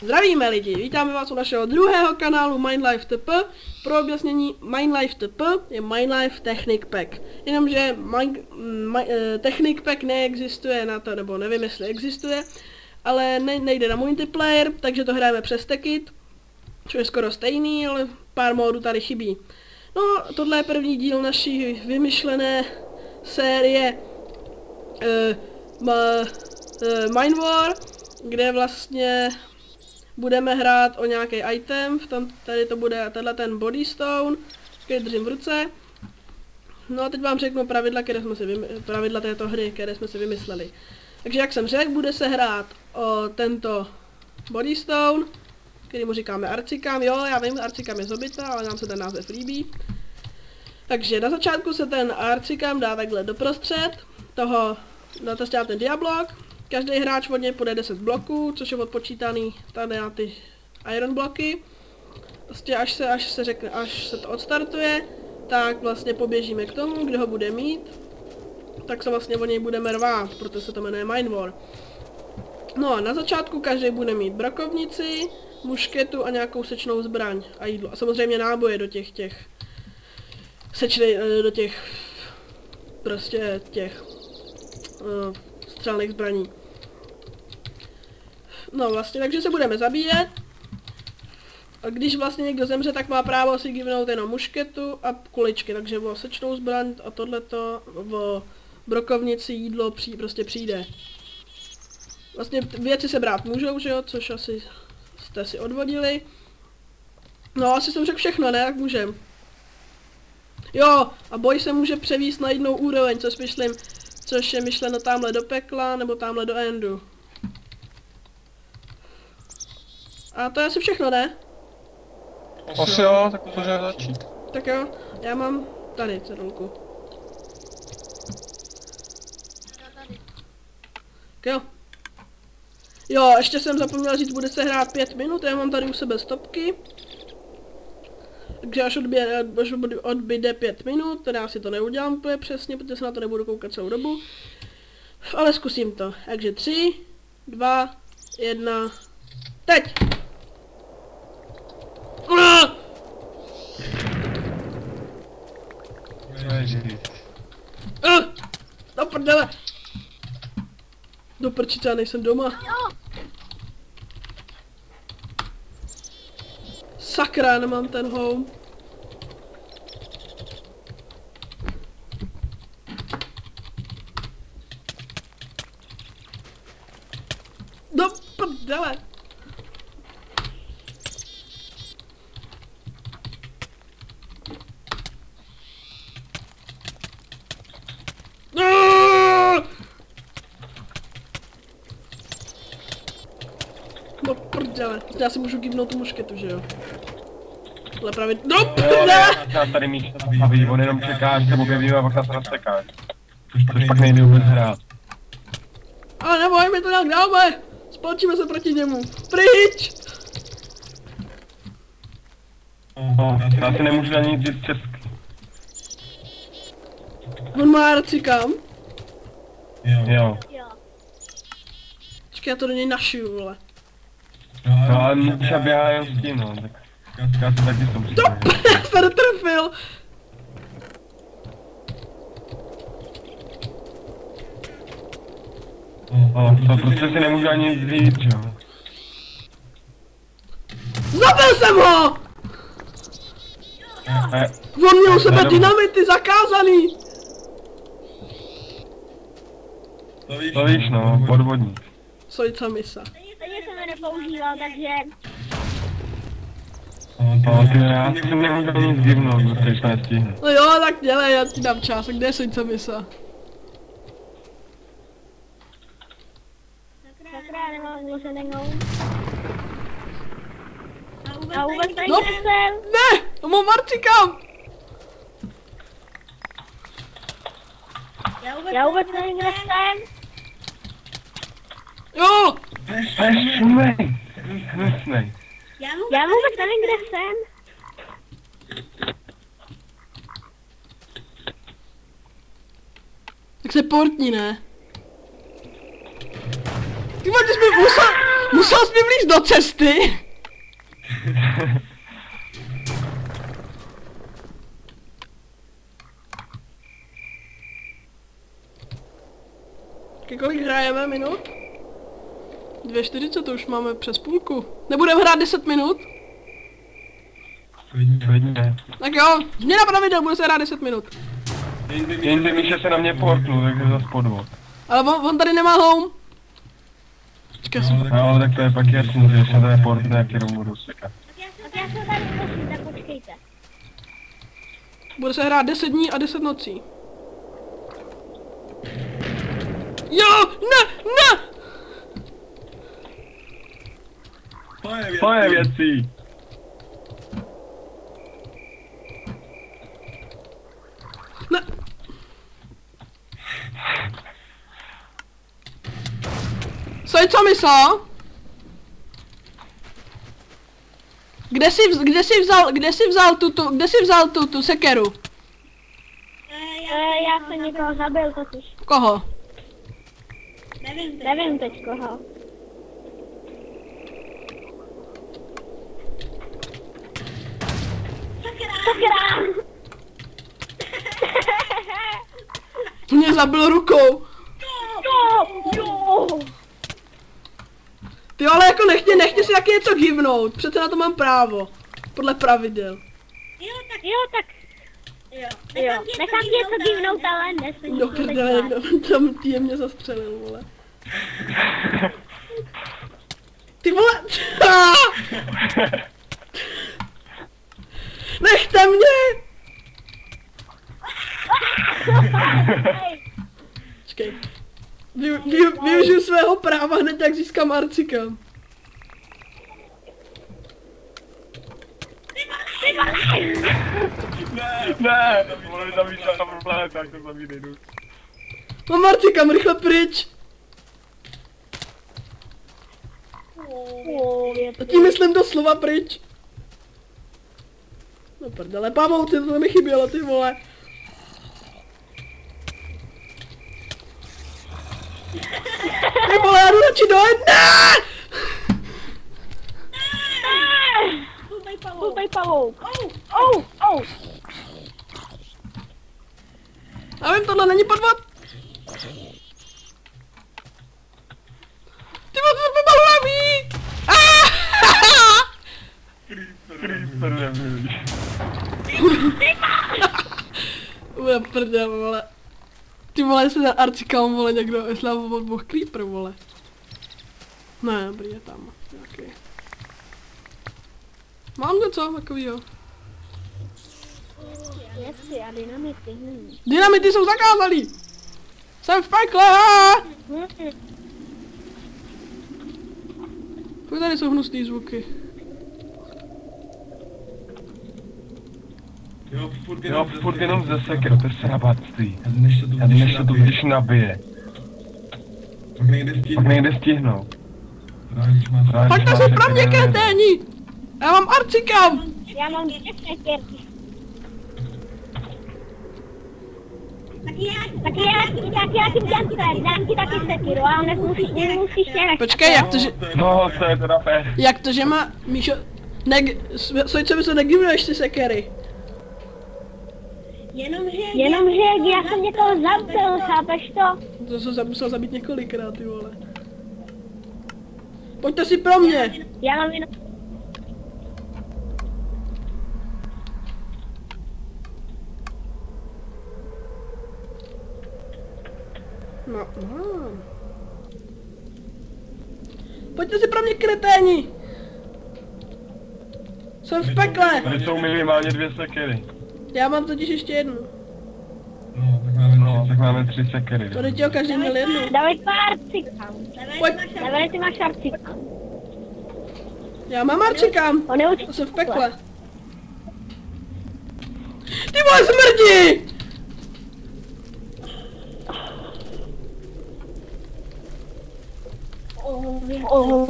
Zdravíme lidi, vítáme vás u našeho druhého kanálu Minelife TP. Pro objasnění, Minelife TP je Minelife Technic Pack. Jenomže Technic Pack neexistuje na to, nebo nevím jestli existuje, ale nejde na multiplayer, takže to hrajeme přes Techit, což je skoro stejný, ale pár módů tady chybí. No, tohle je první díl naší vymyšlené série Minewar, kde vlastně budeme hrát o nějaký item, tady to bude tenhle ten body stone, který držím v ruce. No a teď vám řeknu pravidla této hry, které jsme si vymysleli. Takže jak jsem řekl, bude se hrát o tento body stone, který mu říkáme arcikam. Jo, já vím, arcikam je zobita, ale nám se ten název líbí. Takže na začátku se ten arcikam dá takhle doprostřed toho, na ten diablok. Každý hráč od něj půjde 10 bloků, což je odpočítaný tady na ty iron bloky. Prostě až se to odstartuje, tak vlastně poběžíme k tomu, kdo ho bude mít. Tak se vlastně o něj budeme rvát, protože se to jmenuje Minewar. No a na začátku každý bude mít brokovnici, mušketu a nějakou sečnou zbraň a jídlo. A samozřejmě náboje do těch střelných zbraní. No vlastně, takže se budeme zabíjet. A když vlastně někdo zemře, tak má právo si givnout jenom mušketu a kuličky, takže o sečnou zbraň a tohleto, o brokovnici, jídlo prostě přijde. Vlastně věci se brát můžou, že jo, což asi jste si odvodili. No asi jsem řekl všechno, ne, jak můžem. Jo, a boj se může převíst na jinou úroveň, což je myšleno tamhle do pekla, nebo tamhle do endu. A to je asi všechno, ne? Asi jo, tak můžeme začít. Tak jo, já mám tady cedulku. Tak jo. Jo, ještě jsem zapomněl říct, bude se hrát 5 minut, já mám tady u sebe stopky. Takže až odbyde 5 minut, teda já si to neudělám úplně přesně, protože se na to nebudu koukat celou dobu. Ale zkusím to. Takže 3, 2, 1, teď! Do prdele! Do prčice, já nejsem doma. Sakra, nemám ten home. Do prdele! Do prdele. Já si můžu givnout tu mušketu, že jo? Ale právě... Do prdele! Já tady míč nastaví, on jenom čeká, až se objevíme a pak nás rozteká. Což pak nejde vůbec hrát. Ale neboj, my to nějak dáme! Spolčíme se proti němu. Pryč! Já si nemůžu ani říct česky. On má arcikam. Jo. Počkej, já to do něj našiju, vole. No ale třeba běhá jen s tím, no, tak já se taky s tom Do prdele, já se dotrfil! To prostě si nemůžu ani říct, jo. Zabil jsem ho! On měl u sebe dynamity zakázaný! To víš, no, podvodník. Sojca misa. Stejně jsem je nepoužíval, takže... No, ty já si nemůžu nic divnout, protože to nestihne. No jo, tak dělej, já ti dám čas. A kde je sojca misa? Sakra, nemám zloženou. A vůbec tady No. jsem. Ne! To mám arcikam! Já vůbec nevím, kde jsem. Jo! Šumej! Hnusnej. Já vůbec nevím, kde jsem. Tak se portni, ne? Ty vole, ty jsi mi Musel jsi mi vlízt do cesty. Kolik hrajeme minut? 2:40, to už máme přes půlku. Nebudeme hrát 10 minut? Klidně. Tak jo, změna pravidel, bude se hrát 10 minut. Jenže Míša se na mě portnul, takže zas podvod. Ale on tady nemá home. Počkej, No, ale tak to je pak jasný, že ještě tady portne, jak jenom budu sekat. Tak já se tady musím, tak počkejte. bude se hrát 10 dní a 10 nocí. Jo, ne! To je věcí. Ne. Co myslel? Kde jsi vzal tu sekeru? Já jsem někoho zabil totiž. Koho? Nevím teď koho. Sakra! Mě zabil rukou. Jo! Ty ale jako nechtě si taky něco givnout, přece na to mám právo. Podle pravidel. Jo, tak. Jo. Nechám ti něco givnout, ale nesmíš. Do prdele, někdo tam mě zastřelil, vole. Ty vole! Nechte mě! Počkej. Využiju svého práva hned, jak získám arcikam. Ne, vole, tam víš, tam problém, tak to za mě nejdu. Mám arcikam, rychle pryč! A tím myslím doslova pryč. No prdele, pavouci, to mi chybělo, ty vole. Ty vole, já jdu radši do jedna! Hubej pavouk. Já vím, tohle není podvod. Ty vole, to pomalu naví! Creeper nebyl. Bude prdel, vole. Ty vole, se na arcikam, vole, někdo, jestli já od dvoch creeper, vole. Ne, dobrý, je tam, nějaký. Mám něco takovýho. Jestli a dynamity. Dynamity jsou zakázalý! Jsem v pekle! Fuj, tady jsou hnusný zvuky. Jo, furt jenom ze seker, to je srabatství. A než se to když nabije. Pak nejde stihnout. Pojďte si pro mě, kreténi! Já mám arcikam! Já mám 2 sekerky. Tak já ti dám ti taky sekiru, ale nemusíš tě nechat. Počkej, jak to, že... No, to je teda fér. Jak to, že má... Míšo... Co mi se negivuješ ty sekery? Jenomže já jsem někoho zabil, chápeš to? To jsem musel zabít několikrát, ty vole. Pojďte si pro mě! Já mám jenom... No. Pojďte si pro mě, kreténi! Jsem v pekle! Tady jsou minimálně 2 sekery. Já mám totiž ještě jednu. No, tak máme 3 sekery. To teď každý měl jednu. David má arcikam. Pojď. David, ty máš arcikam. Já mám arcikam. On je určitě. To jsem v pekle. Ty vole, smrdi!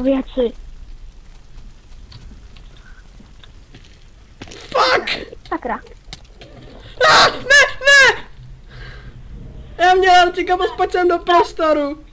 Věci. Fuck! Sakra. Ne! Já měl arcikam a spadl jsem do prostoru.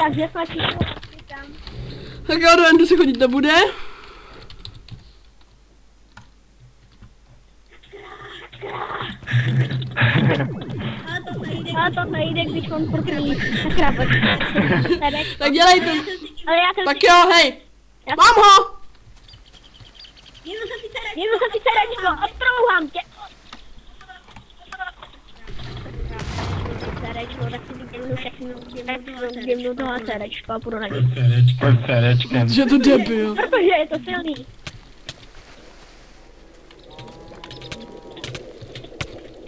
Takže jsme všichni tam. Tak jo, do Endu se chodit nebude. Ale to nejde, když on pokrví. Sakra, počkej. Tak dělejte. Ale já jsem Tak jo, hej. Mám ho. Jedu se si Serečko, odtrouhám tě. Serečko, tak si vydělnu všechno, vydělnu toho Serečko a půjdu na něj. Pojď Serečkem. Že to debil. Protože je to silný.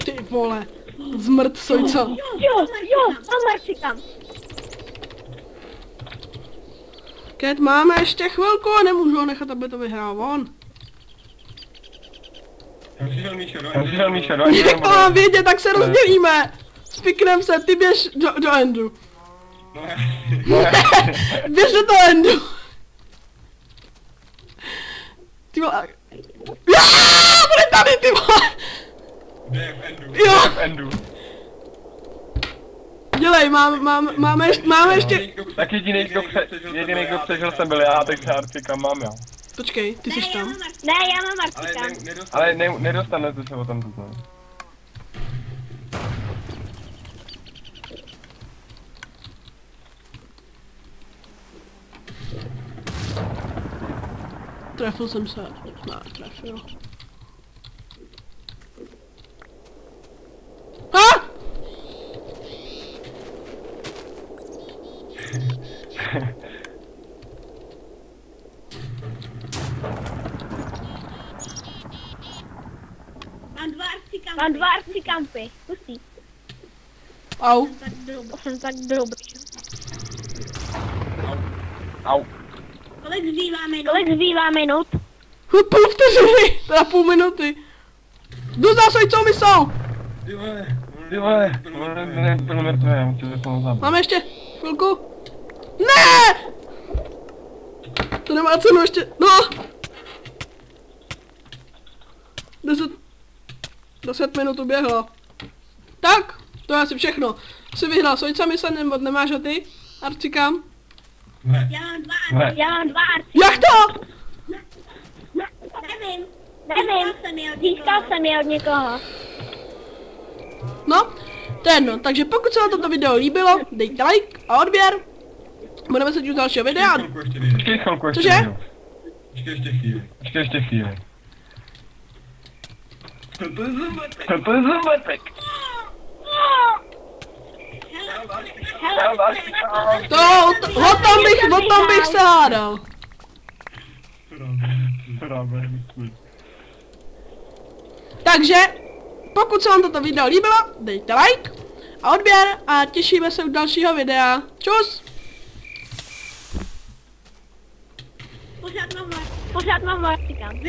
Ty vole. Zmrt sojca. Jo, mám Marcikam. Ket, máme ještě chvilku a nemůžu ho nechat, aby to vyhrál on. Já přišel Míšo, do Jak to mám vědět, tak se rozdělíme. Spiknem se, ty běž do Endu. Běž do toho Endu. Ty vole. Bude tady, ty vole. Jo. v Endu. Dělej, máme ještě. Tak jediný, kdo přežil jsem byl já, takže Arcika mám já. Počkej, ty jsi tam. Ne, já mám Marcikam. Ale nedostanete se o tom tuto. Trefil jsem se. Ne, trefil. Ha! Mám dva Arcikampy. Pustí. Au. Jsem tak dobrý. Au. Kolik zbývá minut? Půl vteřiny, teda půl minuty. Jdu za sojcou mi jsou. Ty vole, byl mrtvý, já musím se tomu zabít. Máme ještě chvilku. Ne! To nemá cenu ještě, no! 10 minut uběhlo. Tak, to je asi všechno. Jsi vyhrál sojca, myslím, nebo nemáš ho ty? Arcikam? Já mám dva Arcikam. Jak to? Nevím, získal jsem je od někoho. No, to je jedno. Takže pokud se vám toto video líbilo, dejte like a odběr. Budeme se u dalšího videa. Počkej chvilku ještě. Cože? Počkej ještě chvíli. To je zumletek. O tom bych se hádal. Takže, pokud se vám toto video líbilo, dejte like a odběr a těšíme se u dalšího videa. Čus! Pořád mám Marcikam.